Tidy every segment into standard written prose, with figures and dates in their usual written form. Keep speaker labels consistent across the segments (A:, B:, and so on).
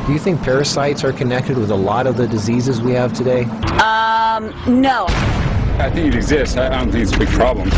A: Do you think parasites are connected with a lot of the diseases we have today?
B: No.
C: I think it exists. I don't think it's a big problem.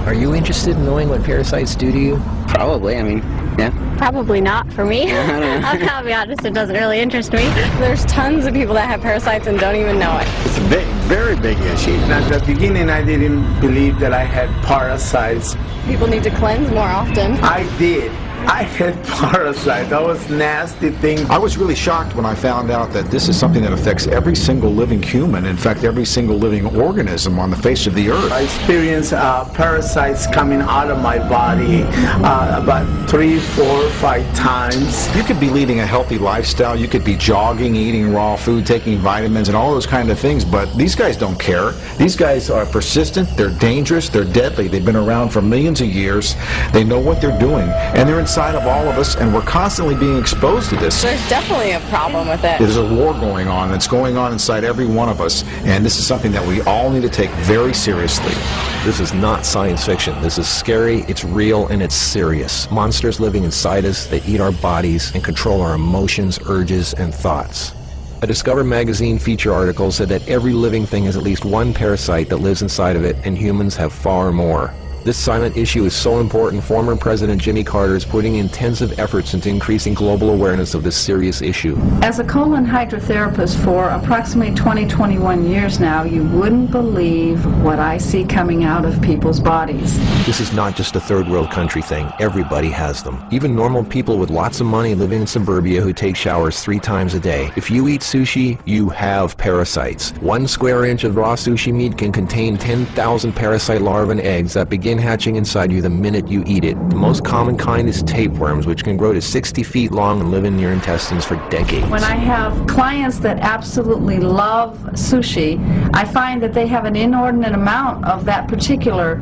A: Are you interested in knowing what parasites do to you?
D: Probably, I mean, yeah.
B: Probably not for me.
D: I don't know.
B: I'll be honest, it doesn't really interest me.
E: There's tons of people that have parasites and don't even know it.
F: It's a big, very big issue.
G: At the beginning, I didn't believe that I had parasites.
E: People need to cleanse more often.
G: I did. I had parasites. That was nasty thing.
H: I was really shocked when I found out that this is something that affects every single living human, in fact, every single living organism on the face of the earth.
G: I experienced parasites coming out of my body about 3, 4, 5 times.
H: You could be leading a healthy lifestyle, you could be jogging, eating raw food, taking vitamins and all those kind of things, but these guys don't care. These guys are persistent, they're dangerous, they're deadly. They've been around for millions of years. They know what they're doing, and they're inside of all of us, and we're constantly being exposed to this.
E: There's definitely a problem with it.
H: There's a war going on that's going on inside every one of us, and this is something that we all need to take very seriously.
A: This is not science fiction. This is scary, it's real, and it's serious. Monsters living inside us that eat our bodies and control our emotions, urges, and thoughts. A Discover magazine feature article said that every living thing has at least one parasite that lives inside of it, and humans have far more. This silent issue is so important, former President Jimmy Carter is putting intensive efforts into increasing global awareness of this serious issue.
I: As a colon hydrotherapist for approximately 21 years now, you wouldn't believe what I see coming out of people's bodies.
A: This is not just a third world country thing. Everybody has them. Even normal people with lots of money living in suburbia who take showers 3 times a day. If you eat sushi, you have parasites. 1 square inch of raw sushi meat can contain 10,000 parasite larvae and eggs that begin hatching inside you the minute you eat it. The most common kind is tapeworms, which can grow to 60 feet long and live in your intestines for decades.
I: When I have clients that absolutely love sushi, I find that they have an inordinate amount of that particular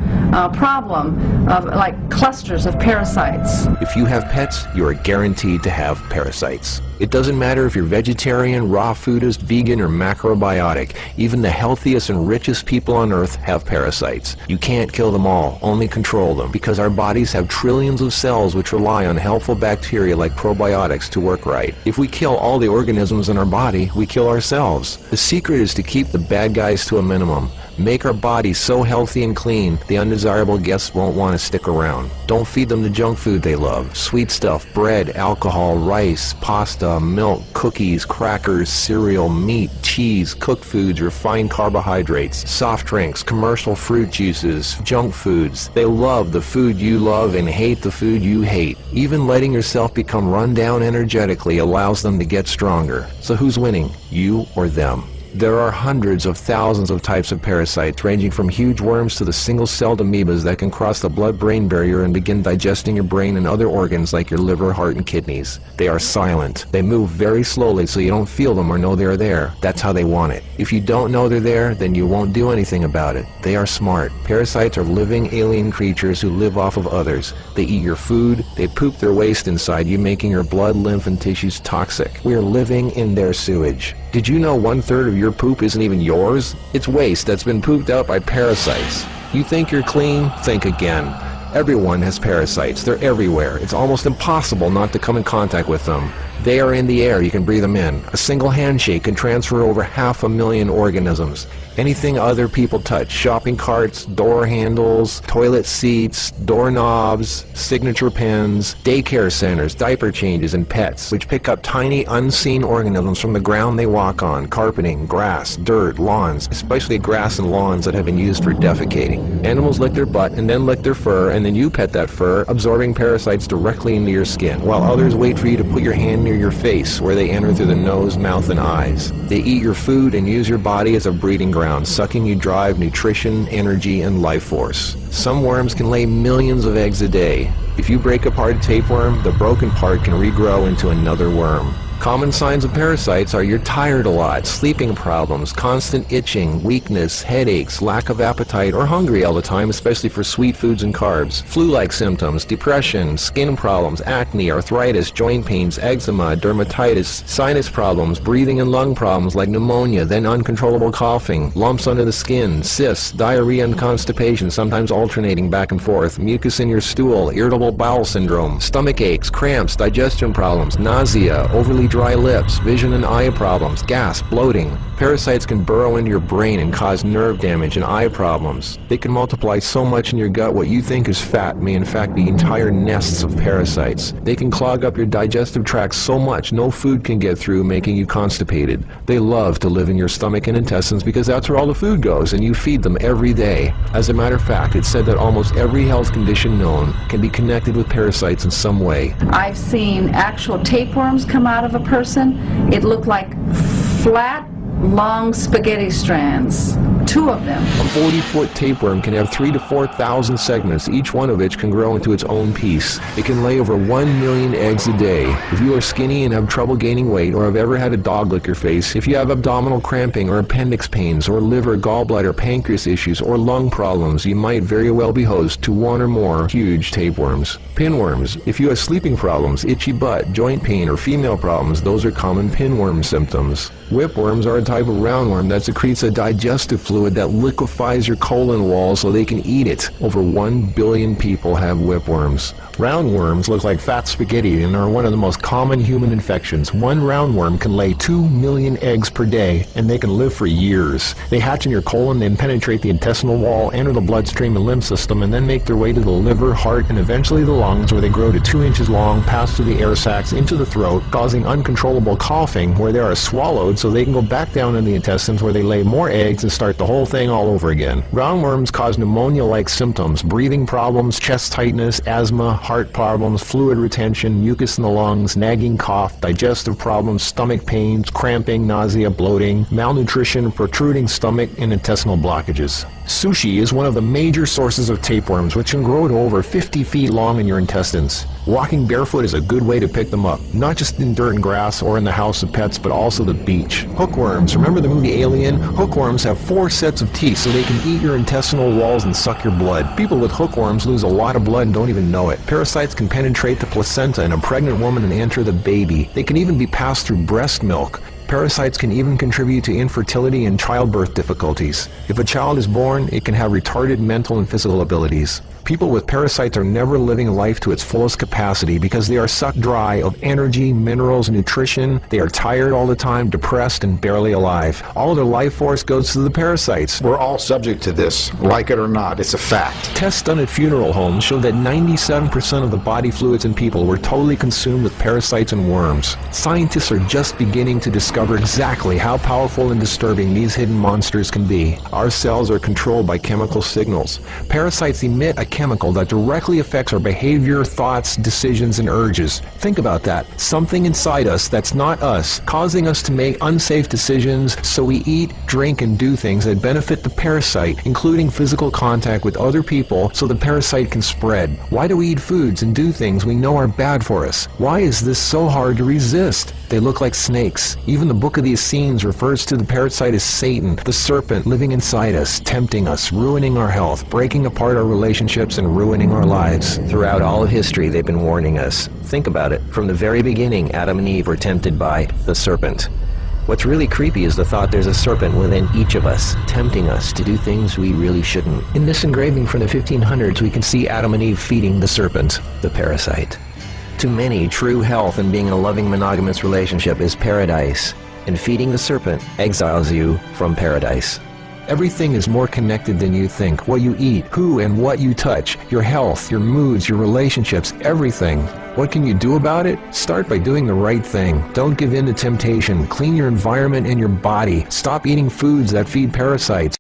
I: problem of like clusters of parasites.
A: If you have pets, you are guaranteed to have parasites. It doesn't matter if you're vegetarian, raw foodist, vegan, or macrobiotic. Even the healthiest and richest people on earth have parasites. You can't kill them all, only control them, because our bodies have trillions of cells which rely on helpful bacteria like probiotics to work right. If we kill all the organisms in our body, we kill ourselves. The secret is to keep the bad guys to a minimum. Make our bodies so healthy and clean, the undesirable guests won't want to stick around. Don't feed them the junk food they love. Sweet stuff, bread, alcohol, rice, pasta, milk, cookies, crackers, cereal, meat, cheese, cooked foods, refined carbohydrates, soft drinks, commercial fruit juices, junk foods. They love the food you love and hate the food you hate. Even letting yourself become run down energetically allows them to get stronger. So who's winning, you or them? There are hundreds of thousands of types of parasites, ranging from huge worms to the single-celled amoebas that can cross the blood-brain barrier and begin digesting your brain and other organs like your liver, heart, and kidneys. They are silent. They move very slowly so you don't feel them or know they're there. That's how they want it. If you don't know they're there, then you won't do anything about it. They are smart. Parasites are living alien creatures who live off of others. They eat your food. They poop their waste inside you, making your blood, lymph, and tissues toxic. We are living in their sewage. Did you know 1/3 of your poop isn't even yours? It's waste that's been pooped out by parasites. You think you're clean? Think again. Everyone has parasites. They're everywhere. It's almost impossible not to come in contact with them. They are in the air. You can breathe them in. A single handshake can transfer over 500,000 organisms. Anything other people touch, shopping carts, door handles, toilet seats, doorknobs, signature pens, daycare centers, diaper changes, and pets, which pick up tiny unseen organisms from the ground they walk on, carpeting, grass, dirt, lawns, especially grass and lawns that have been used for defecating. Animals lick their butt and then lick their fur, and then you pet that fur, absorbing parasites directly into your skin, while others wait for you to put your hand near your face, where they enter through the nose, mouth, and eyes. They eat your food and use your body as a breeding ground, sucking you dry of nutrition, energy, and life force. Some worms can lay millions of eggs a day. If you break apart a tapeworm, the broken part can regrow into another worm. Common signs of parasites are you're tired a lot, sleeping problems, constant itching, weakness, headaches, lack of appetite, or hungry all the time, especially for sweet foods and carbs, flu-like symptoms, depression, skin problems, acne, arthritis, joint pains, eczema, dermatitis, sinus problems, breathing and lung problems like pneumonia, then uncontrollable coughing, lumps under the skin, cysts, diarrhea and constipation, sometimes alternating back and forth, mucus in your stool, irritable bowel syndrome, stomach aches, cramps, digestion problems, nausea, overly dry lips, vision and eye problems, gas, bloating. Parasites can burrow into your brain and cause nerve damage and eye problems. They can multiply so much in your gut what you think is fat may in fact be entire nests of parasites. They can clog up your digestive tract so much no food can get through, making you constipated. They love to live in your stomach and intestines because that's where all the food goes, and you feed them every day. As a matter of fact, it's said that almost every health condition known can be connected with parasites in some way.
I: I've seen actual tapeworms come out of a person. It looked like flat, long spaghetti strands. 2 of them.
A: A 40-foot tapeworm can have 3,000 to 4,000 segments, each one of which can grow into its own piece. It can lay over 1 million eggs a day. If you are skinny and have trouble gaining weight, or have ever had a dog lick your face, if you have abdominal cramping or appendix pains, or liver, gallbladder, pancreas issues, or lung problems, you might very well be host to 1 or more huge tapeworms. Pinworms. If you have sleeping problems, itchy butt, joint pain, or female problems, those are common pinworm symptoms. Whipworms are a type of roundworm that secretes a digestive fluid that liquefies your colon wall so they can eat it. Over 1 billion people have whipworms. Roundworms look like fat spaghetti and are one of the most common human infections. One roundworm can lay 2 million eggs per day, and they can live for years. They hatch in your colon, then penetrate the intestinal wall, enter the bloodstream and lymph system, and then make their way to the liver, heart, and eventually the lungs, where they grow to 2 inches long, pass through the air sacs into the throat, causing uncontrollable coughing, where they are swallowed so they can go back down in the intestines, where they lay more eggs and start the whole thing all over again. Roundworms cause pneumonia-like symptoms, breathing problems, chest tightness, asthma, heart problems, fluid retention, mucus in the lungs, nagging cough, digestive problems, stomach pains, cramping, nausea, bloating, malnutrition, protruding stomach, and intestinal blockages. Sushi is one of the major sources of tapeworms, which can grow to over 50 feet long in your intestines. Walking barefoot is a good way to pick them up, not just in dirt and grass or in the house of pets, but also the beach. Hookworms. Remember the movie Alien? Hookworms have 4 sets of teeth so they can eat your intestinal walls and suck your blood. People with hookworms lose a lot of blood and don't even know it. Parasites can penetrate the placenta in a pregnant woman and enter the baby. They can even be passed through breast milk. Parasites can even contribute to infertility and childbirth difficulties. If a child is born, it can have retarded mental and physical abilities. People with parasites are never living life to its fullest capacity because they are sucked dry of energy, minerals, nutrition. They are tired all the time, depressed, and barely alive. All their life force goes to the parasites.
H: We're all subject to this, like it or not. It's a fact.
A: Tests done at funeral homes show that 97% of the body fluids in people were totally consumed with parasites and worms. Scientists are just beginning to discover exactly how powerful and disturbing these hidden monsters can be. Our cells are controlled by chemical signals. Parasites emit a chemical that directly affects our behavior, thoughts, decisions, and urges. Think about that. Something inside us that's not us, causing us to make unsafe decisions, so we eat, drink, and do things that benefit the parasite, including physical contact with other people so the parasite can spread. Why do we eat foods and do things we know are bad for us? Why is this so hard to resist? They look like snakes. Even the Book of the Essenes refers to the parasite as Satan, the serpent living inside us, tempting us, ruining our health, breaking apart our relationships, and ruining our lives. Throughout all of history, they've been warning us. Think about it. From the very beginning, Adam and Eve were tempted by the serpent. What's really creepy is the thought there's a serpent within each of us, tempting us to do things we really shouldn't. In this engraving from the 1500s, we can see Adam and Eve feeding the serpent, the parasite. To many, true health and being in a loving monogamous relationship is paradise, and feeding the serpent exiles you from paradise. Everything is more connected than you think. What you eat, who and what you touch, your health, your moods, your relationships, everything. What can you do about it? Start by doing the right thing. Don't give in to temptation. Clean your environment and your body. Stop eating foods that feed parasites.